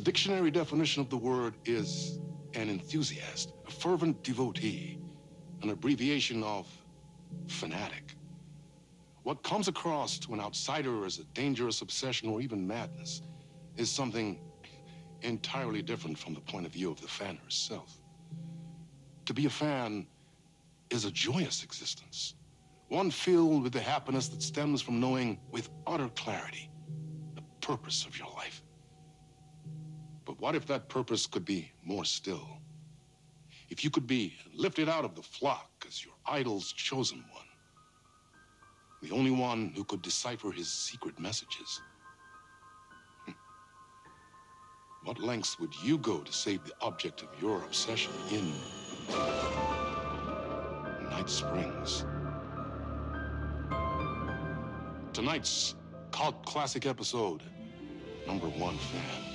dictionary definition of the word is an enthusiast, a fervent devotee, an abbreviation of fanatic. What comes across to an outsider as a dangerous obsession or even madness is something entirely different from the point of view of the fan herself. To be a fan is a joyous existence, one filled with the happiness that stems from knowing with utter clarity the purpose of your life. But what if that purpose could be more still? If you could be lifted out of the flock as your idol's chosen one, the only one who could decipher his secret messages. What lengths would you go to save the object of your obsession in Night Springs? Tonight's cult classic episode, #1 fan.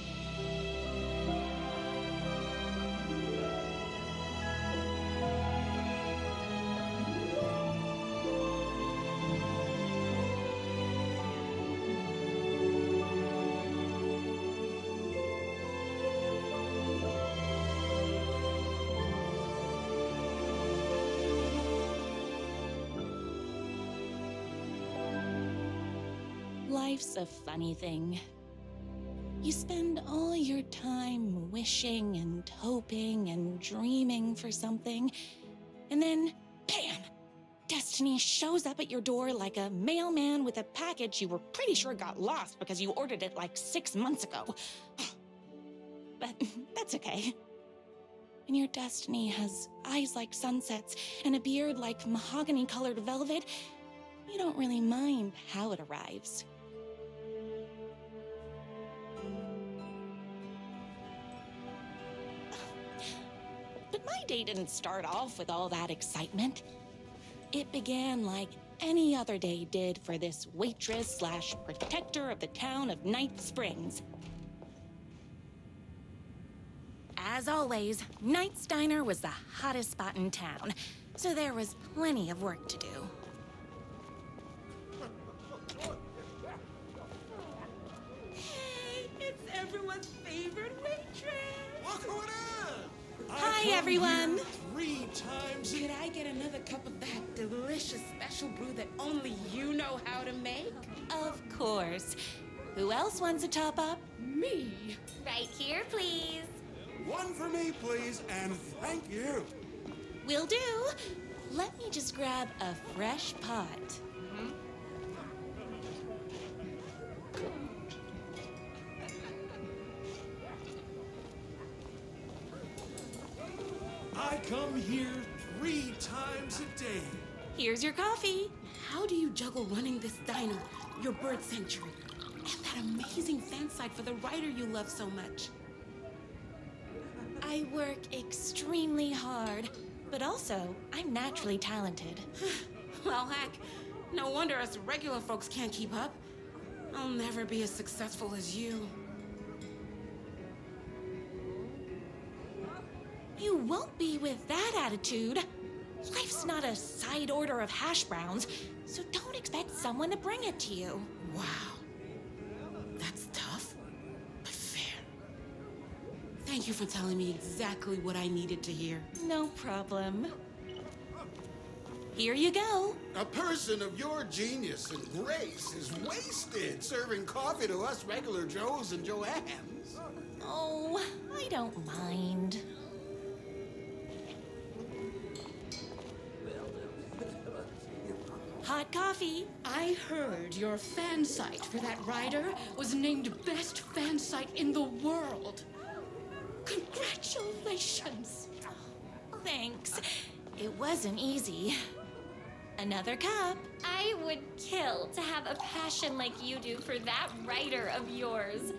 Life's a funny thing. You spend all your time wishing and hoping and dreaming for something, and then, bam! Destiny shows up at your door like a mailman with a package you were pretty sure got lost because you ordered it like 6 months ago. But that's okay. And your destiny has eyes like sunsets and a beard like mahogany-colored velvet. You don't really mind how it arrives. But my day didn't start off with all that excitement. It began like any other day did for this waitress / protector of the town of Night Springs. As always, Night Steiner was the hottest spot in town, so there was plenty of work to do. Hey, it's everyone's favorite waitress! Look who it is! Hi, everyone! 3 times Could I get another cup of that delicious special brew that only you know how to make? Of course. Who else wants a top up? Me? Right here, please. One for me, please, and thank you. Will do. Let me just grab a fresh pot. I come here 3 times a day. Here's your coffee. How do you juggle running this diner, your bird sanctuary, and that amazing fan site for the writer you love so much? I work extremely hard, but also I'm naturally talented. Well, heck, no wonder us regular folks can't keep up. I'll never be as successful as you. You won't be with that attitude. Life's not a side order of hash browns, so don't expect someone to bring it to you. Wow. That's tough, but fair. Thank you for telling me exactly what I needed to hear. No problem. Here you go. A person of your genius and grace is wasted serving coffee to us regular Joes and Joannes. Oh, I don't mind. Hot coffee. I heard your fan site for that writer was named best fan site in the world. Congratulations! Thanks. It wasn't easy. Another cup. I would kill to have a passion like you do for that writer of yours.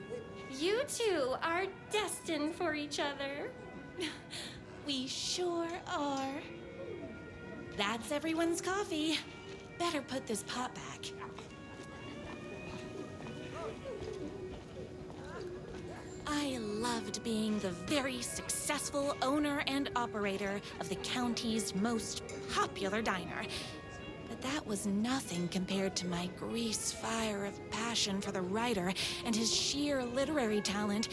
You two are destined for each other. We sure are. That's everyone's coffee. Better put this pot back. I loved being the very successful owner and operator of the county's most popular diner. But that was nothing compared to my grease fire of passion for the writer and his sheer literary talent,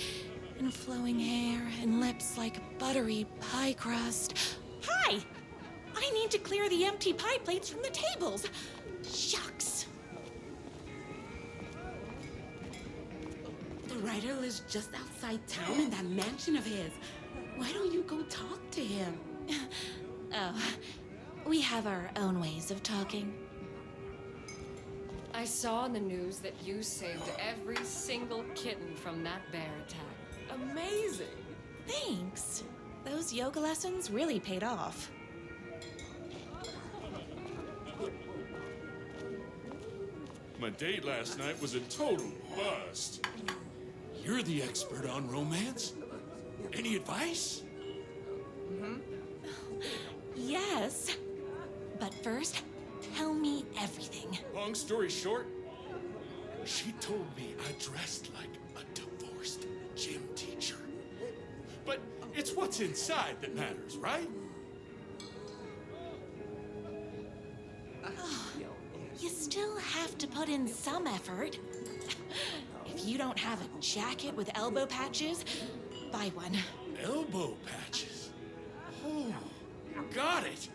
and and flowing hair and lips like buttery pie crust. Hi! I need to clear the empty pie plates from the tables. Shucks. The writer lives just outside town in that mansion of his. Why don't you go talk to him? Oh, we have our own ways of talking. I saw in the news that you saved every single kitten from that bear attack. Amazing! Thanks. Those yoga lessons really paid off. My date last night was a total bust. You're the expert on romance. Any advice? Yes. But first, tell me everything. Long story short, She told me I dressed like a divorced gym teacher. but it's what's inside that matters, right? You still have to put in some effort. If you don't have a jacket with elbow patches, buy one. Elbow patches. Oh, got it.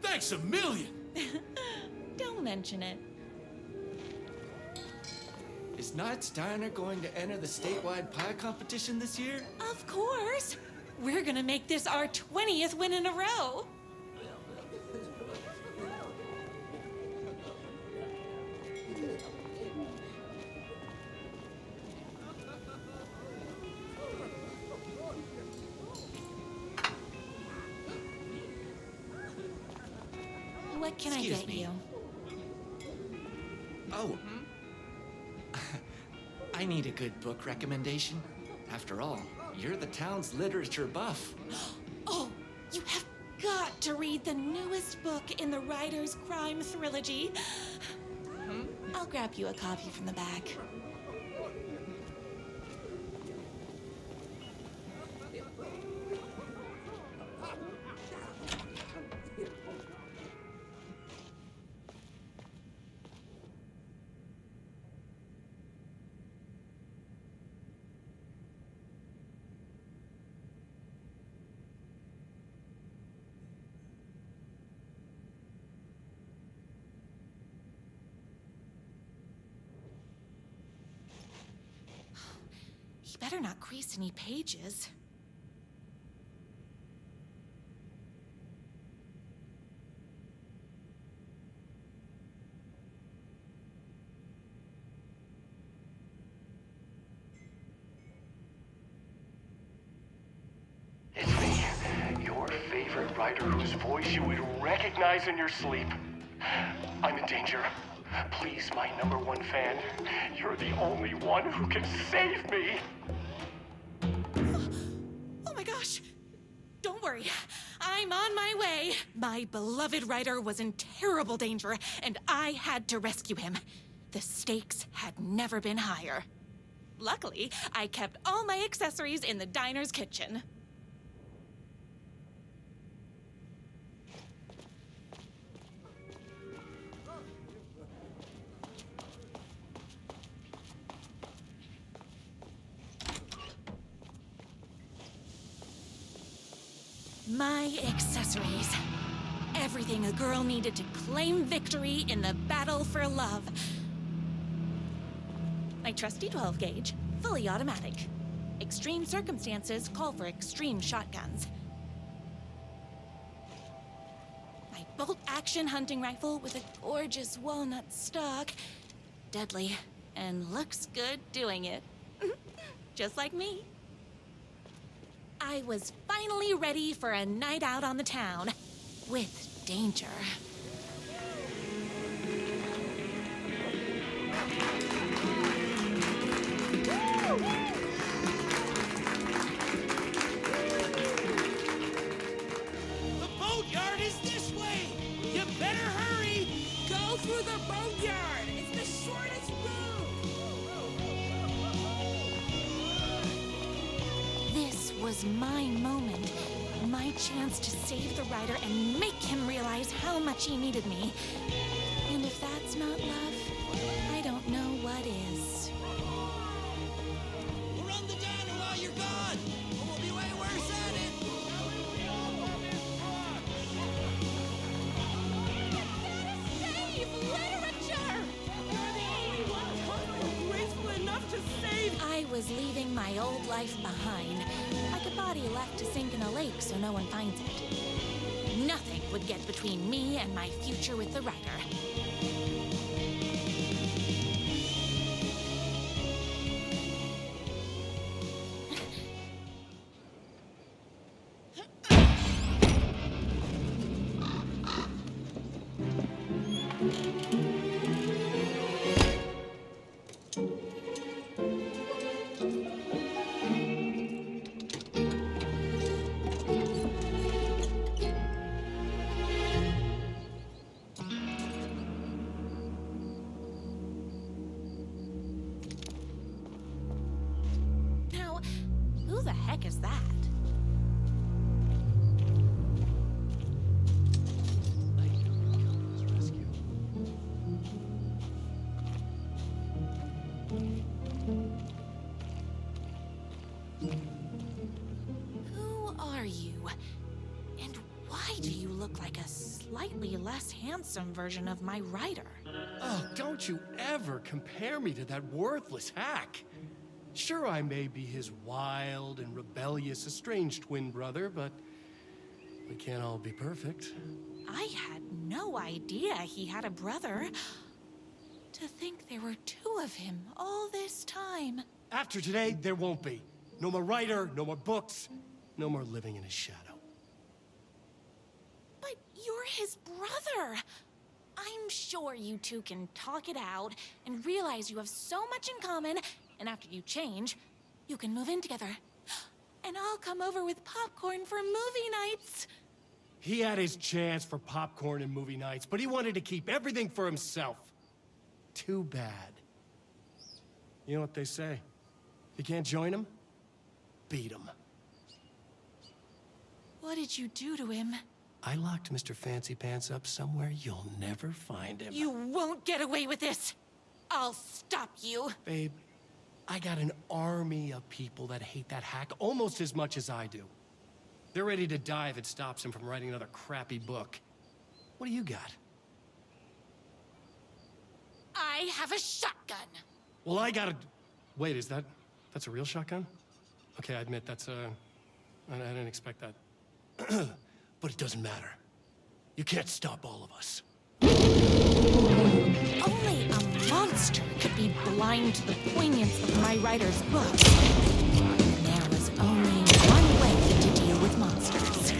Thanks a million. Don't mention it. Is not Steiner going to enter the statewide pie competition this year? Of course. We're gonna make this our 20th win in a row. What can Excuse I get me. you? Oh. I need a good book recommendation. After all, you're the town's literature buff. Oh, you have got to read the newest book in the Writer's Crime Trilogy. I'll grab you a copy from the back. You better not crease any pages. It's me, your favorite writer whose voice you would recognize in your sleep. I'm in danger. Please, my #1 fan, you're the only one who can save me. Oh my gosh! Don't worry, I'm on my way. My beloved writer was in terrible danger, and I had to rescue him. The stakes had never been higher. Luckily, I kept all my accessories in the diner's kitchen. My accessories. Everything a girl needed to claim victory in the battle for love. My trusty 12 gauge, fully automatic. Extreme circumstances call for extreme shotguns. My bolt-action hunting rifle with a gorgeous walnut stock. Deadly, and looks good doing it. Just like me. I was finally ready for a night out on the town. With danger. The boatyard is this way. You better hurry. Go through the boatyard. It's the shortest route. This was my moment. My chance to save the writer and make him realize how much he needed me. And if that's not love, I don't know what is. We're on the diner, while you're gone, or we'll be way worse at it. Save literature! You're the only one comfortable, graceful enough to save. I was leaving my old life behind, like a body left to sink in a lake so no one finds it. Nothing would get between me and my future with the writer. Now, who the heck is that? Who are you? And why do you look like a slightly less handsome version of my writer? Oh, don't you ever compare me to that worthless hack. Sure, I may be his wild and rebellious estranged twin brother, but we can't all be perfect. I had no idea he had a brother. To think there were two of him all this time. After today, there won't be. No more writer, no more books, no more living in his shadow. But you're his brother. I'm sure you two can talk it out and realize you have so much in common, and after you change, you can move in together. And I'll come over with popcorn for movie nights. He had his chance for popcorn and movie nights, but he wanted to keep everything for himself. Too bad. You know what they say? You can't join him? Beat him. What did you do to him? I locked Mr. Fancy Pants up somewhere you'll never find him. You won't get away with this. I'll stop you. Babe, I got an army of people that hate that hack almost as much as I do. They're ready to die if it stops him from writing another crappy book. What do you got? I have a shotgun. Well, I got a... Wait, that's a real shotgun? Okay, I admit, I didn't expect that. But it doesn't matter. You can't stop all of us. Only a monster could be blind to the poignance of my writer's book. There was only one way to deal with monsters.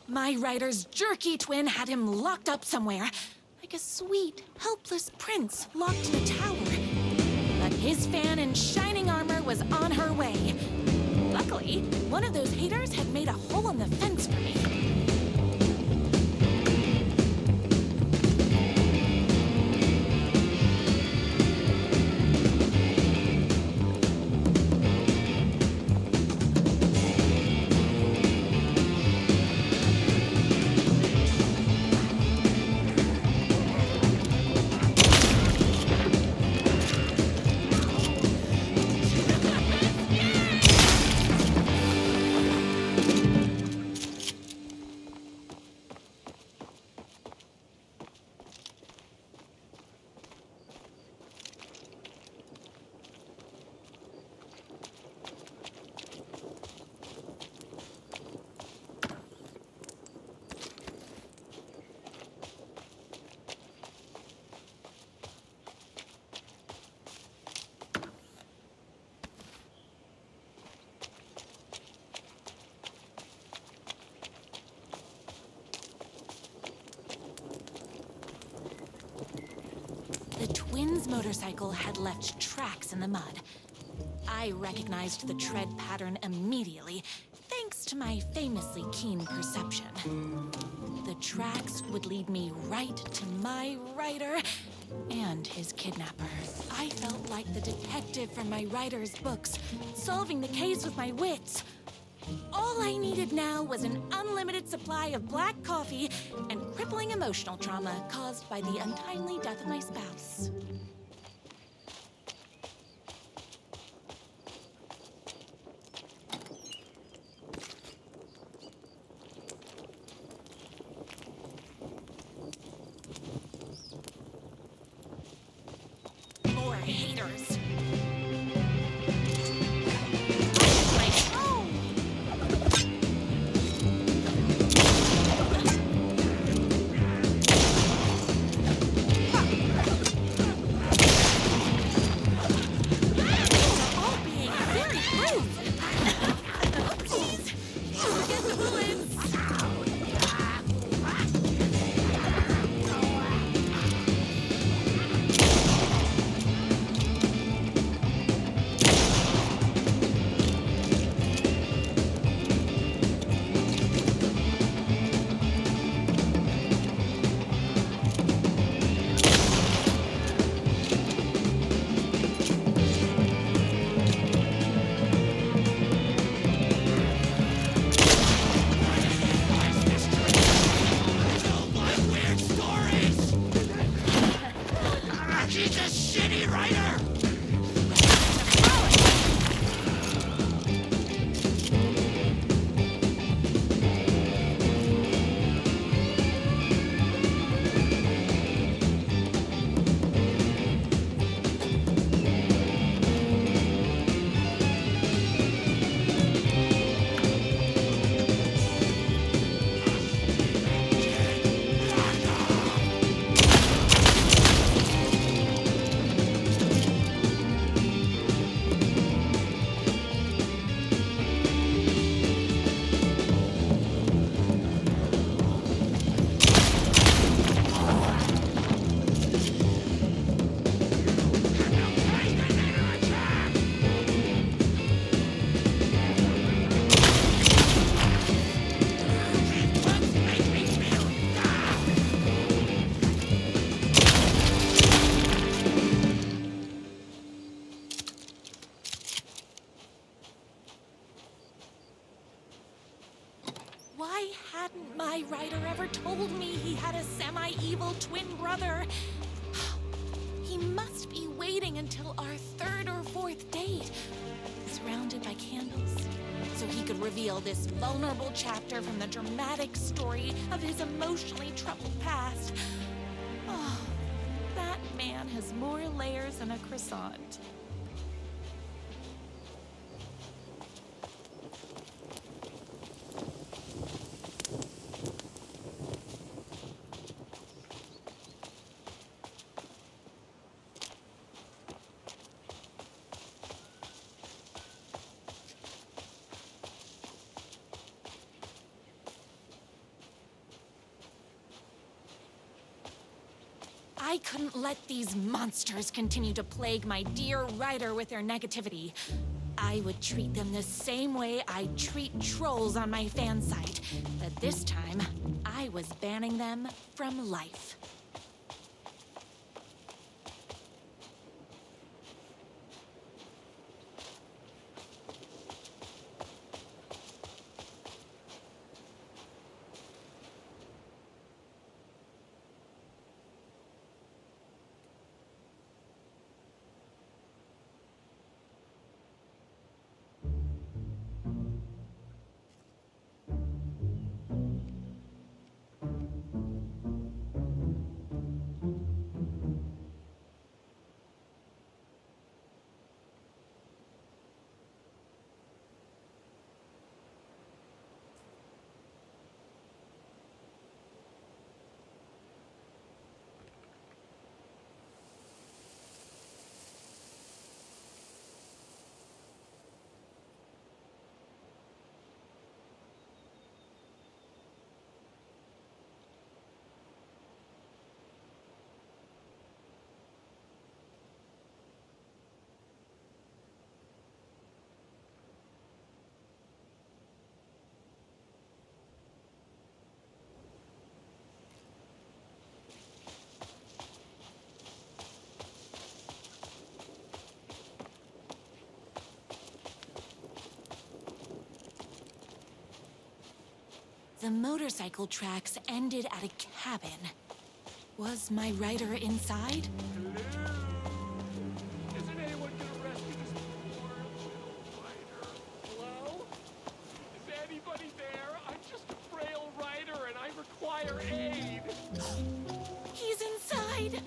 My writer's jerky twin had him locked up somewhere, like a sweet, helpless prince locked in a tower. But His fan in shining armor was on her way. Luckily, one of those haters had made a hole in the fence for me. The twins' motorcycle had left tracks in the mud. I recognized the tread pattern immediately, thanks to my famously keen perception. The tracks would lead me right to my rider and his kidnapper. I felt like the detective from my writer's books, solving the case with my wits. All I needed now was an unlimited supply of black coffee and crippling emotional trauma caused by the untimely death of my spouse. More haters. Why hadn't my writer ever told me he had a semi-evil twin brother? He must be waiting until our third or fourth date, surrounded by candles, so he could reveal this vulnerable chapter from the dramatic story of his emotionally troubled past. Oh, that man has more layers than a croissant. I couldn't let these monsters continue to plague my dear writer with their negativity. I would treat them the same way I treat trolls on my fan site. But this time, I was banning them from life. The motorcycle tracks ended at a cabin. Was my writer inside? Isn't anyone gonna rescue this poor little writer? Hello? Is anybody there? I'm just a frail writer and I require aid. He's inside!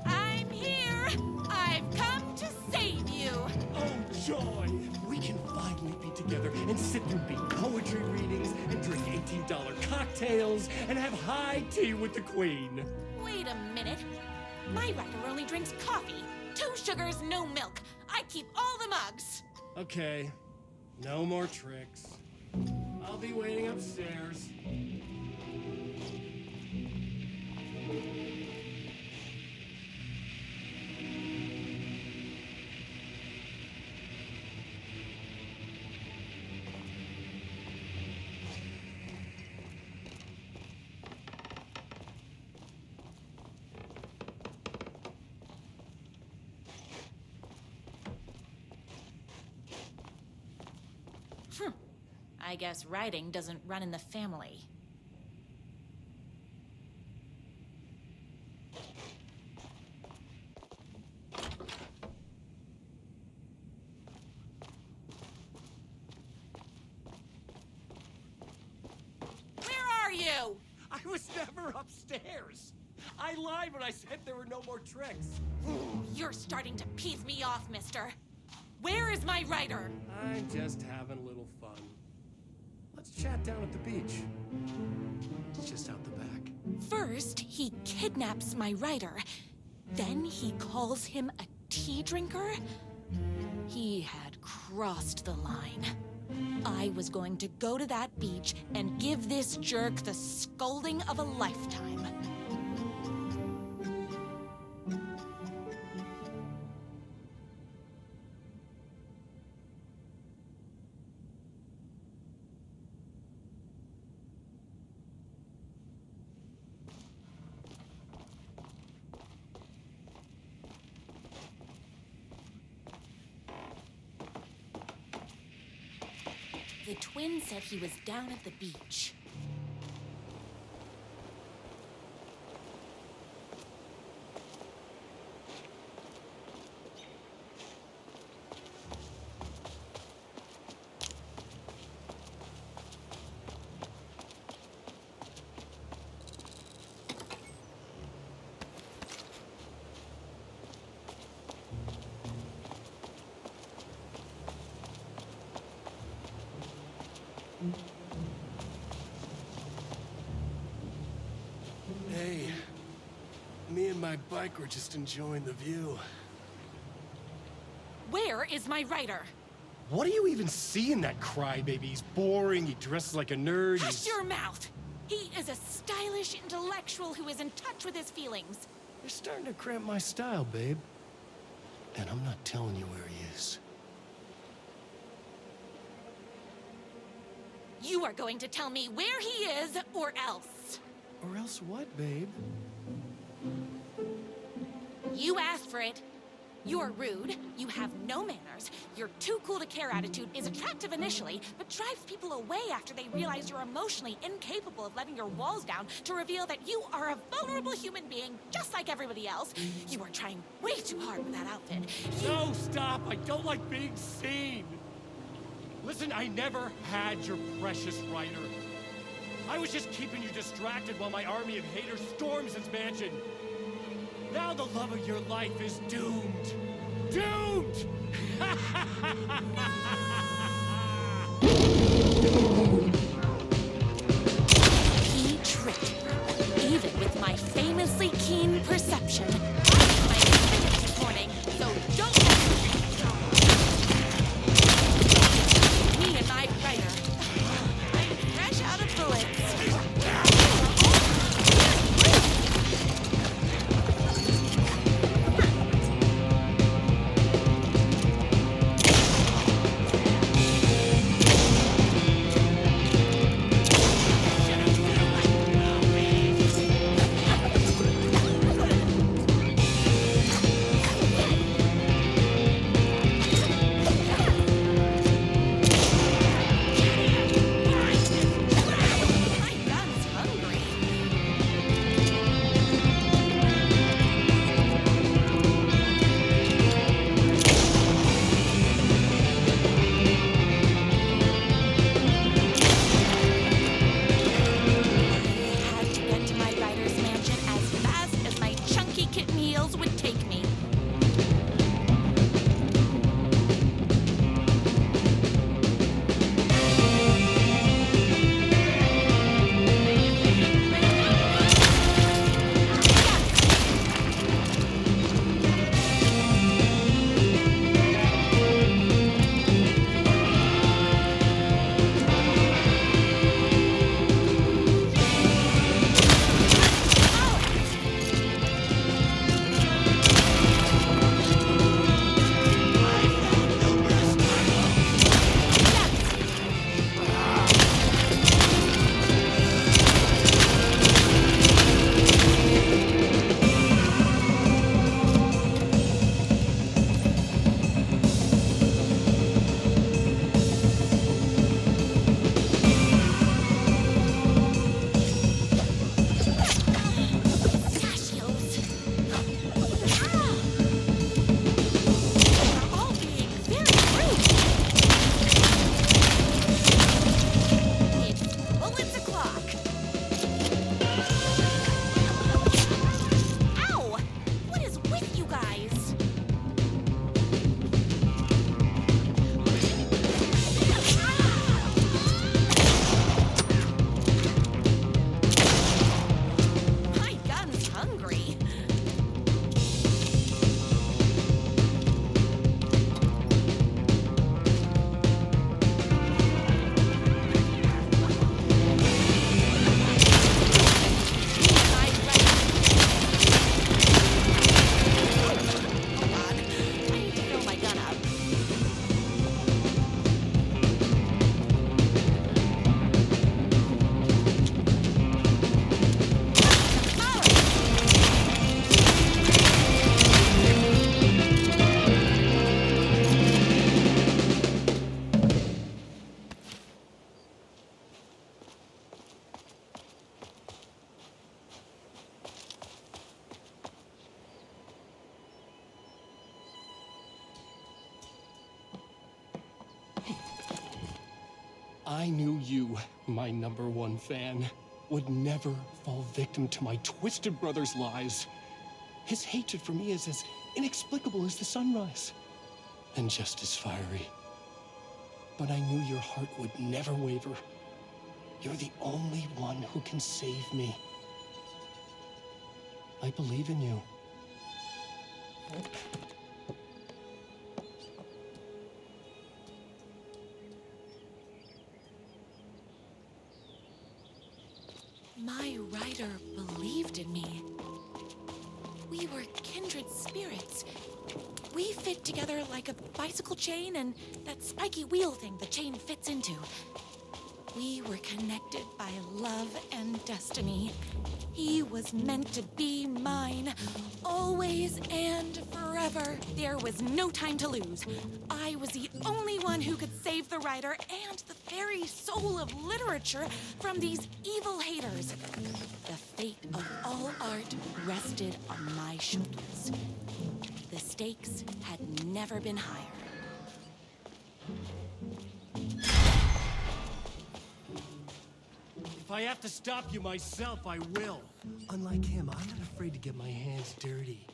I'm here! I've come to save you! Oh, joy! We can finally be together and sit through big poetry readings and drink $18 cocktails and have high tea with the Queen. Wait a minute. My writer only drinks coffee. 2 sugars, no milk. I keep all the mugs. Okay, no more tricks. I'll be waiting upstairs. I guess writing doesn't run in the family. Where are you? I was never upstairs. I lied when I said there were no more tricks. You're starting to piss me off, mister. Where is my writer? I'm just having a little fun. Let's chat down at the beach. It's just out the back. First, he kidnaps my writer. Then he calls him a tea drinker. He had crossed the line. I was going to go to that beach and give this jerk the scolding of a lifetime. The twin said he was down at the beach. Hey, me and my bike were just enjoying the view. Where is my writer? What do you even see in that crybaby? He's boring, he dresses like a nerd. Hush your mouth! He is a stylish intellectual who is in touch with his feelings. You're starting to cramp my style, babe. And I'm not telling you where he is. You are going to tell me where he is, or else. Or else what, babe? You asked for it. You're rude, you have no manners, your too cool to care attitude is attractive initially, but drives people away after they realize you're emotionally incapable of letting your walls down to reveal that you are a vulnerable human being just like everybody else. You are trying way too hard with that outfit. No, stop! I don't like being seen! Listen, I never had your precious writer. I was just keeping you distracted while my army of haters storms his mansion. Now the love of your life is doomed. Doomed! He tricked me. Even with my famously keen perception, I didn't this morning, so don't me and my writer. I'm fresh out of bullets. I knew you, my #1 fan, would never fall victim to my twisted brother's lies. His hatred for me is as inexplicable as the sunrise, and just as fiery. But I knew your heart would never waver. You're the only one who can save me. I believe in you. My rider believed in me. We were kindred spirits. We fit together like a bicycle chain and that spiky wheel thing the chain fits into. We were connected by love and destiny. He was meant to be mine, always and forever. There was no time to lose. I was the only one who could save the writer and the very soul of literature from these evil haters. The fate of all art rested on my shoulders. The stakes had never been higher. If I have to stop you myself, I will. Unlike him, I'm not afraid to get my hands dirty.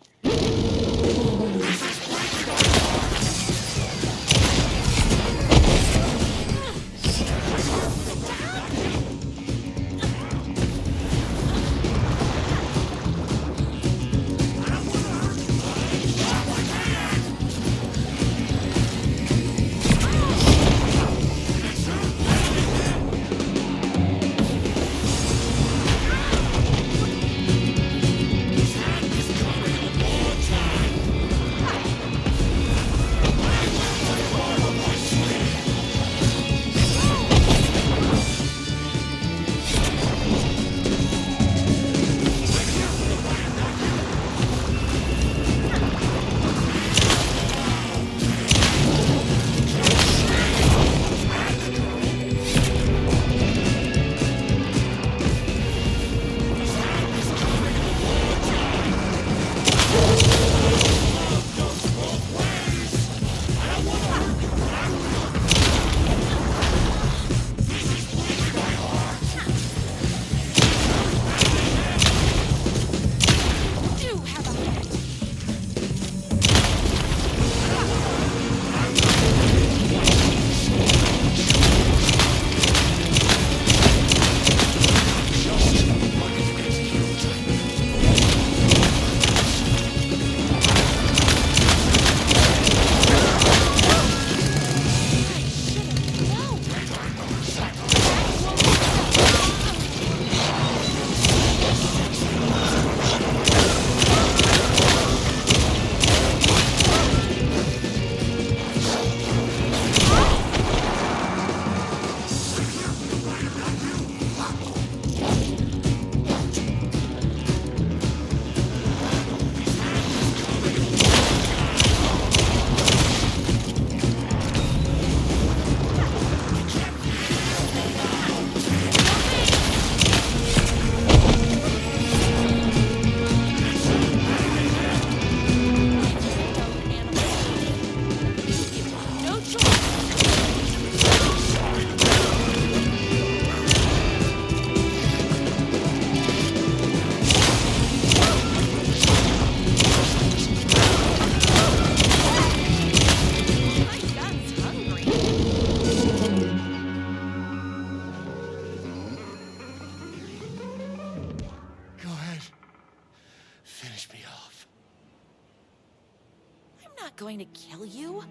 Going to kill you?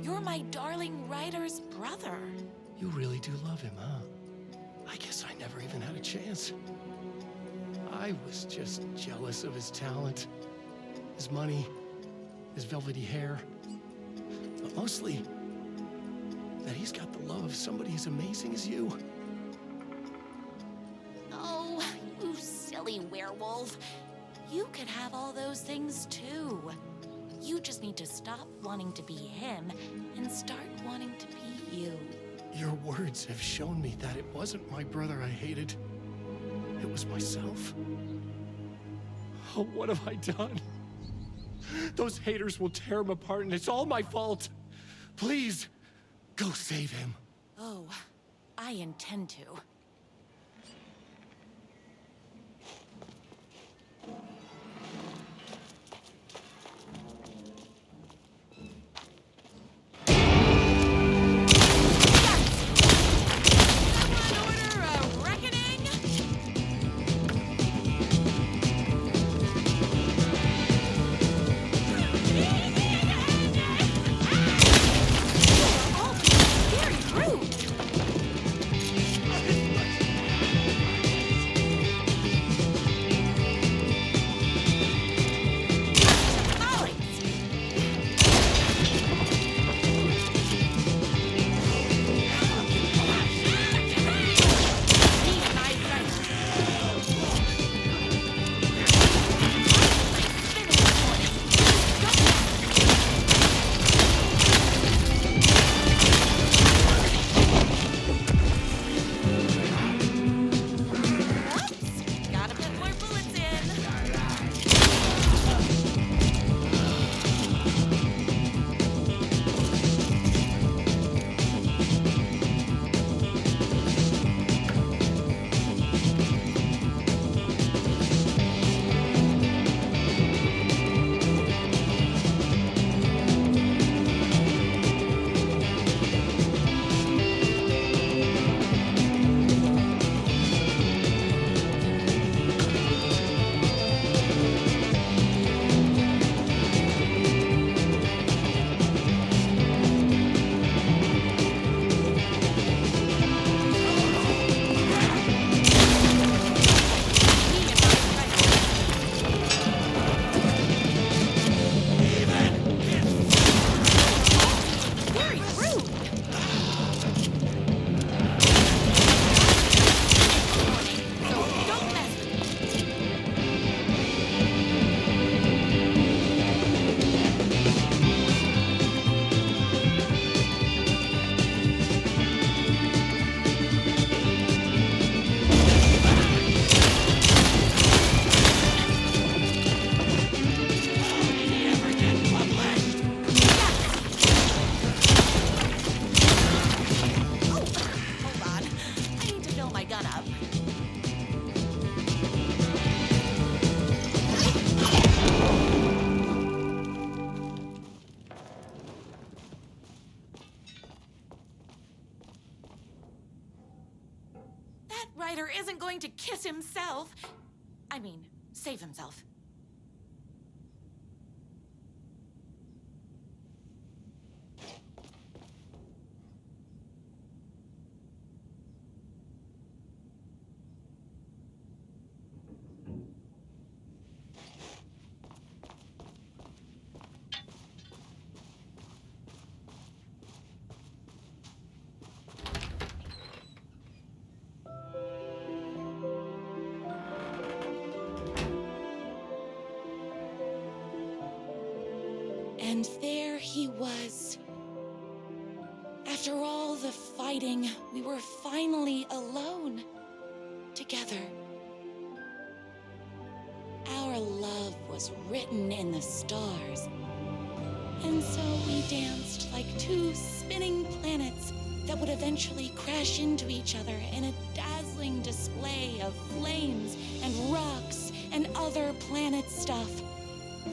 You're my darling writer's brother. You really do love him, huh? I guess I never even had a chance. I was just jealous of his talent, his money, his velvety hair. But mostly, that he's got the love of somebody as amazing as you. Oh, you silly werewolf. You could have all those things too. You just need to stop wanting to be him and start wanting to be you. Your words have shown me that it wasn't my brother I hated. It was myself. Oh, what have I done? Those haters will tear him apart, and it's all my fault. Please, go save him. Oh, I intend to. pull my gun up. That writer isn't going to kiss himself. I mean, save himself. And there he was. After all the fighting, we were finally alone. Together. Our love was written in the stars. And so we danced like two spinning planets that would eventually crash into each other in a dazzling display of flames and rocks and other planet stuff.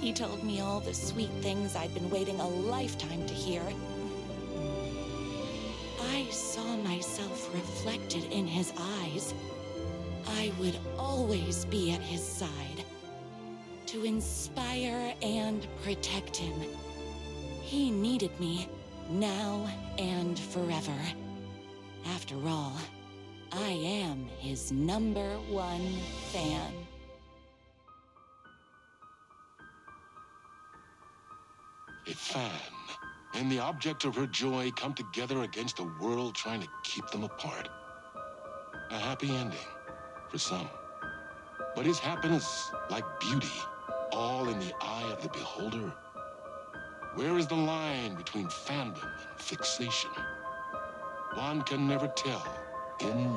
He told me all the sweet things I'd been waiting a lifetime to hear. I saw myself reflected in his eyes. I would always be at his side, to inspire and protect him. He needed me, now and forever. After all, I am his #1 fan. A fan and the object of her joy come together against a world trying to keep them apart. A happy ending for some. But is happiness, like beauty, all in the eye of the beholder? Where is the line between fandom and fixation? One can never tell in